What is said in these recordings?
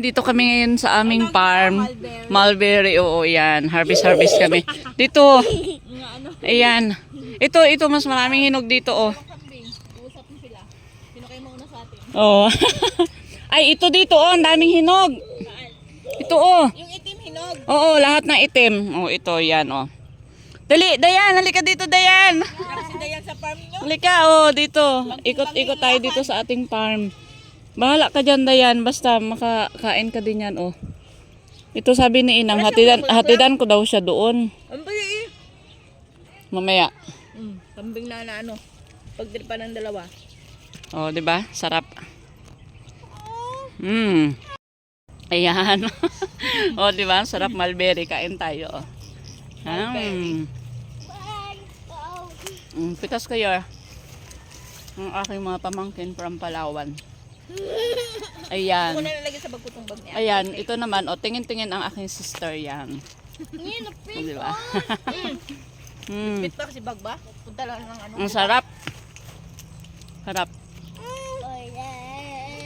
Dito kami ngayon sa aming farm. Mulberry, oo yan. Harvest kami. Dito. Ayan. Ito mas maraming hinog dito, oh. Uusap na sila. Sino kayo mauna sa atin? Oh. Ay, ito dito, oh. Ang daming hinog. Ito, oh. Yung itim hinog. Oo, lahat ng itim. Oh, ito, yan, oh. Dali, Dayan. Halika dito, Dayan. Kasi dayan sa farm nyo. Halika, oh, dito. Ikot-ikot tayo dito sa ating farm. Bahala ka dyan, Dayan. Basta makakain ka din yan, oh. Ito sabi ni Inang, hatidan ko daw siya doon. Ang bali eh. Mamaya. Kambing na ano. Pagdiripa ng dalawa. Oh, 'di ba? Sarap. Ayan. Oh, 'di ba? Sarap mulberry, kain tayo. Oh. Pitas kayo. Ang aking mga pamangkin from Palawan. Ayan. Ako na nalagay sa bagkutong bag niya. Ayan, ito naman, oh, tingin-tingin ang aking sister yan. Oh, 'di ba? Bit pa kasi bag ba? Punta lang ng ano. Ang sarap. Sarap.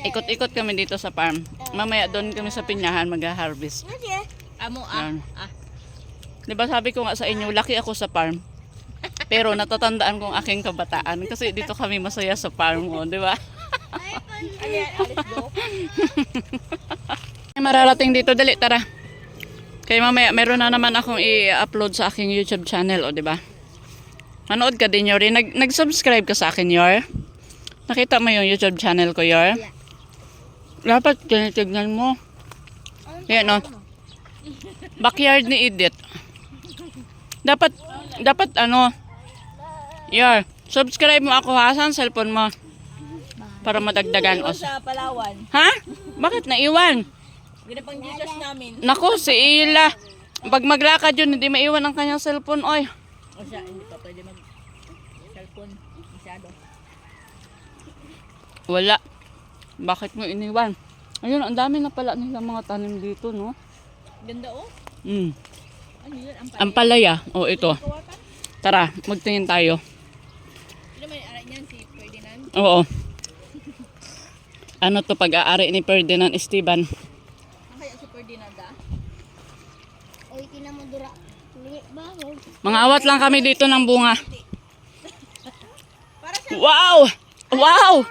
Ikot-ikot kami dito sa farm. Mamaya doon kami sa pinyahan mag-harvest. Amo Yan. Diba sabi ko nga sa inyo, laki ako sa farm. Pero natatandaan ko ang aking kabataan. Kasi dito kami masaya sa farm mo, di ba? Ano yan? Alis go? Mararating dito, dali, tara. Kaya mamaya, meron na naman akong i-upload sa aking YouTube channel, o di ba? Manood ka din, Yori. Nag-subscribe ka sa akin, Yor. Nakita mo yung YouTube channel ko, Yor? Dapat tinitignan mo. Yan, no? Backyard ni Edith. Dapat ano, Yor, subscribe mo ako, ha? Saan cellphone mo? Para madagdagan. Iwan sa Palawan. Ha? Bakit naiwan? Ginapang Jesus namin. Nako, si Ila. Pag maglakad yun, hindi maiwan ang kanyang cellphone, oy. O siya, hindi pa pwede mag-cellphone. Masyado. Wala. Bakit mo iniwan? Ayun, ang dami na pala nila mga tanim dito, no? Ganda oh. Ano yun? Ang palaya. O, ito. Tara, magtingin tayo. Sino may aray niyan? Si Ferdinand? Oo. Ano to pag-aari ni Ferdinand Esteban? Ang kaya si Ferdinand ah? Oy, kinamodura. Bago. Mga awat lang kami dito ng bunga. Para sa Wow! Wow!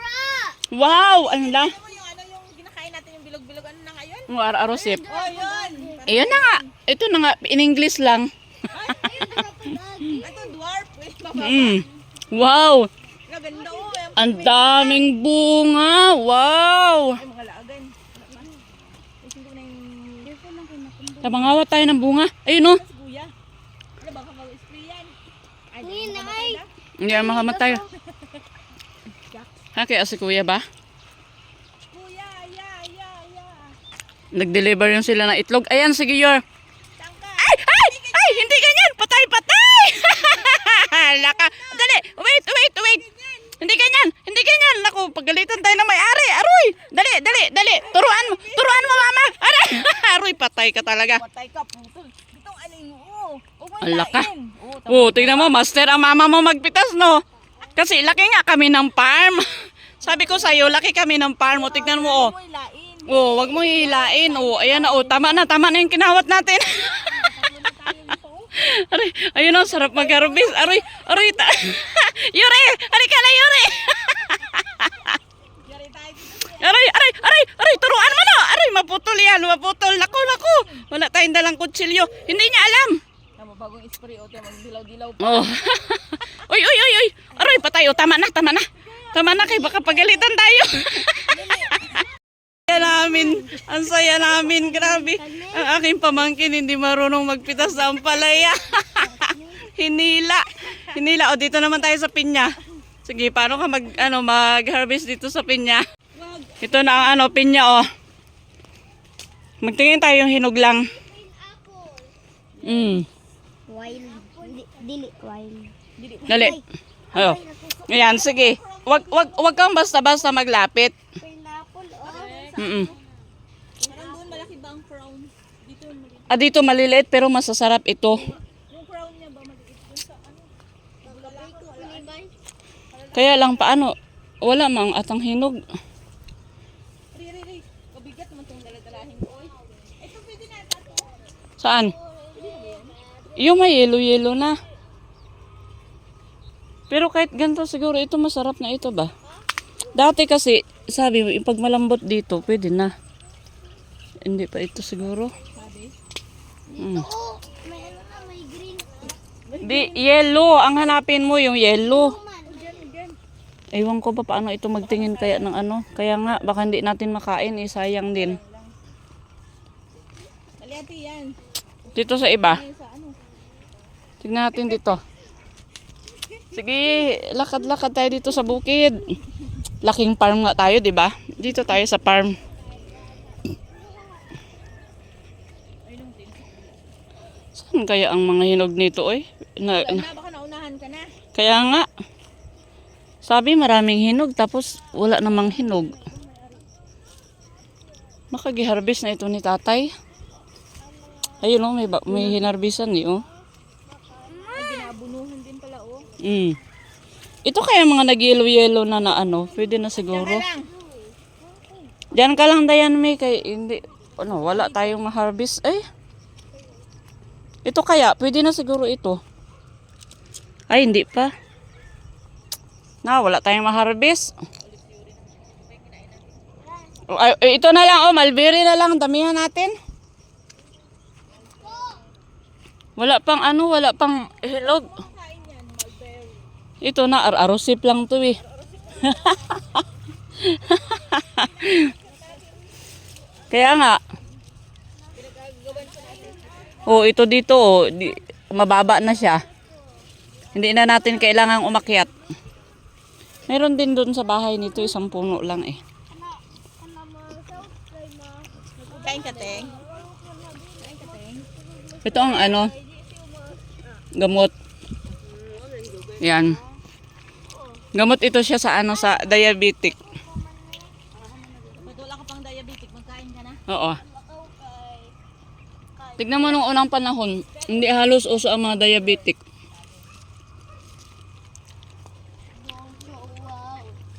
Wow! Ano lang? mo yung ano yung ginakain natin yung bilog-bilog. Ano na ngayon? Arosip. Oh, yun! Ayun na nga. Ito na nga. In English lang. Ito, dwarf. Wait, baba. Wow! Ganda oh. Ang daming bunga. Wow! Ay, mga laagan. Isin ko na yung Tabangawat tayo ng bunga. Ayun oh. si Kuya. Ano baka mag-spray yan? Ay, Ngayon di na mo ay. Hindi ang makamatay. Ha, kaya si kuya ba? Kuya, Nag-deliver yung sila ng itlog. Ayan, sige, Yor. Tangka. Ay, hindi ganyan. Patay. Laka. Dali. Wait. Hindi ganyan. Naku, pagalitan tayo ng may-ari. Aroy. Dali. Turuan mo, mama. Aroy, patay ka talaga. Patay ka, putol. Itong aling mo. Ang laka. Tingnan mo, master ang mama mo magpitas, no? Kasi laki nga kami ng farm. Sabi ko sa'yo, laki kami ng farm. Tignan mo, oh. Wag mo hilain. Ayan na, tama na yung kinawat natin. Aray, ayun ang sarap mag-harvest. Aray, Yuri, halika na, Yuri. Aray, turuan mo na. Aray, maputol yan, Naku. Wala tayong dalang kutsilyo. Hindi niya alam. Tama, bagong spray o tayo magdilaw-dilaw pa. Oh. Uy. Aray, patay. Tama na. Tama na kay baka pagalitan tayo. Ang saya namin, grabe. Ang aking pamangkin hindi marunong magpitas sa ampalaya. Hinila. O dito naman tayo sa pinya. Sige, paano ka mag-harvest dito sa pinya? Ito na ang pinya, oh. Magtingin tayo yung hinog lang. Wild. Dili wild. Dali. Ayo. Ayan, sige. Wag kang basta-basta maglapit. Pineapple. Parang doon malaki ba ang crown? Dito maliit. Dito maliliit pero masasarap ito. Yung crown niya ba maliit? Doon sa ano? Kaya lang paano? Wala mang atang hinog. Ri. Mabigat naman itong daladalahin Saan? Yung may yellow-yellow na. Pero kahit ganito siguro, ito masarap na ito ba? Dati kasi, sabi mo, pag malambot dito, pwede na. Hindi pa ito siguro. Dito oh, may ano na, may green. Di, yellow. Ang hanapin mo yung yellow. Man, Ewan ko pa paano ito magtingin kaya ng ano. Kaya nga, baka hindi natin makain, sayang din. Aliati yan. Dito sa iba. Sa ano? Tignan natin dito. Sige, lakad-lakad tayo dito sa bukid. Laking farm nga tayo, di ba? Dito tayo sa farm. Saan kaya ang mga hinog nito, oy? Baka naunahan ka na. Kaya nga. Sabi maraming hinog, tapos wala namang hinog. Makagi-harvest na ito ni tatay. Ayun oh, may hinarbisan ni oh. Ay, ginabunuhan din pala oh. Ito kaya mga nag-yellow-yellow na ano, pwede na siguro. Lang. Diyan ka lang Dayan May, kay hindi, ano, wala tayong ma-harvest. Ito kaya, pwede na siguro ito. Ay, hindi pa. Wala tayong ma-harvest. Ito na lang, oh, mulberry na lang, damihan natin. Wala pang ano, wala pang hinog. Ito na, arosip lang to eh. Kaya nga. Oh, ito dito, oh, mababa na siya. Hindi na natin kailangang umakyat. Meron din doon sa bahay nito, isang puno lang eh. Kain ka, Teng. Ito ang ano, gamot. Yan. Gamot ito siya sa ano, sa diabetic. Pag wala ka pang diabetic, magkain ka na. Oo. Tignan mo nung unang panahon, hindi halos uso ang mga diabetic.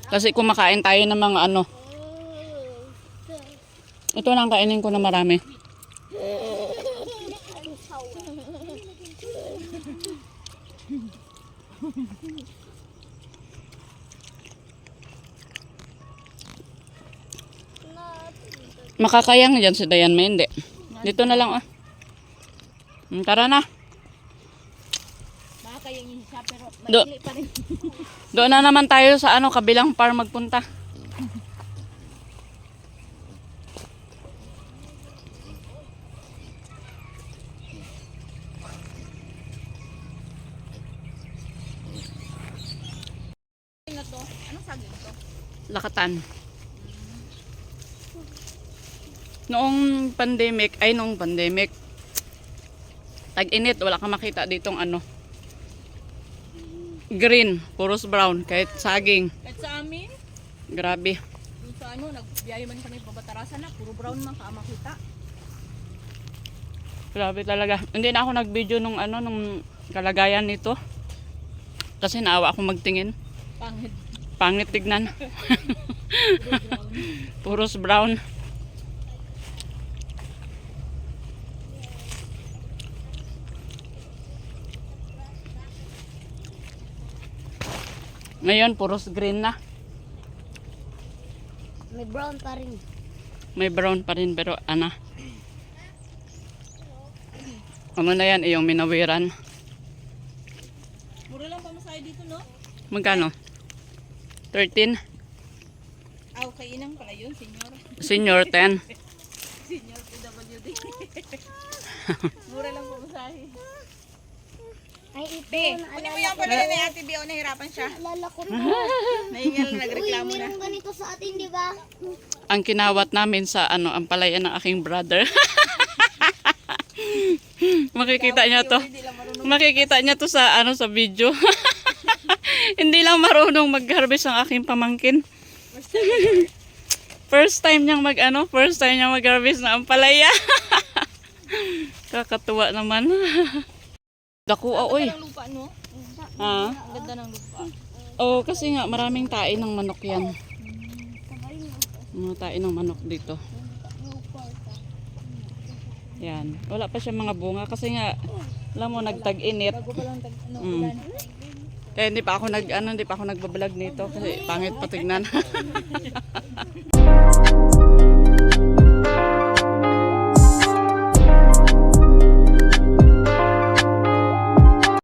Kasi kumakain tayo ng mga ano. Ito lang kainin ko na marami. Makakayang dyan si Dayan May, hindi. Dito na lang, oh. Tara na. Baka yung isa, pero Do- maili pa rin. Doon na naman tayo sa ano, kabilang farm magpunta. Ano to? Anong saging to? Lakatan. Noong pandemic, tag-init, wala kang makita ditong ano. Green, puros brown, kahit saging. Kahit sa amin, Grabe. yung sa ano, nagbiyahe man kami pabatarasan na, puro brown man ka makita. Grabe talaga. Hindi na ako nag-video nung ano, nung kalagayan nito. Kasi naawa ako magtingin. Pangit. Pangit tignan. Puros brown. Ngayon, puros green na. may brown pa rin. May brown pa rin, pero ano. Ano na yan, yung minawiran. Mura lang pamasahe dito, no? Magkano? 13? Aw, kay inang pala yun, senyor. Senior 10. Senyor PWD. Mura lang pamasahe. Ay, ito, Be, kunin mo yung pamilya ni Ate Bio, nahirapan siya. naalala ko to. Nahingal, Uy, nagreklamo na. mayroong ganito sa atin, di ba? Ang kinawat namin sa ano, ang palaya ng aking brother. Makikita niya to. Makikita niya to sa ano, sa video. Hindi lang marunong mag-harvest ang aking pamangkin. First time niyang mag-harvest ng ampalaya. Kakatuwa naman. Dakuha, oy. Ang lupa, no? Ha? Ang ganda ng lupa. Oh, kasi nga maraming tae ng manok yan. Mga tae ng manok dito. Yan. Wala pa siya mga bunga kasi nga, alam mo, nagtag-init. Bago pa lang ano, Mm. ulan. Kaya hindi pa ako nagbablog nito kasi pangit patignan.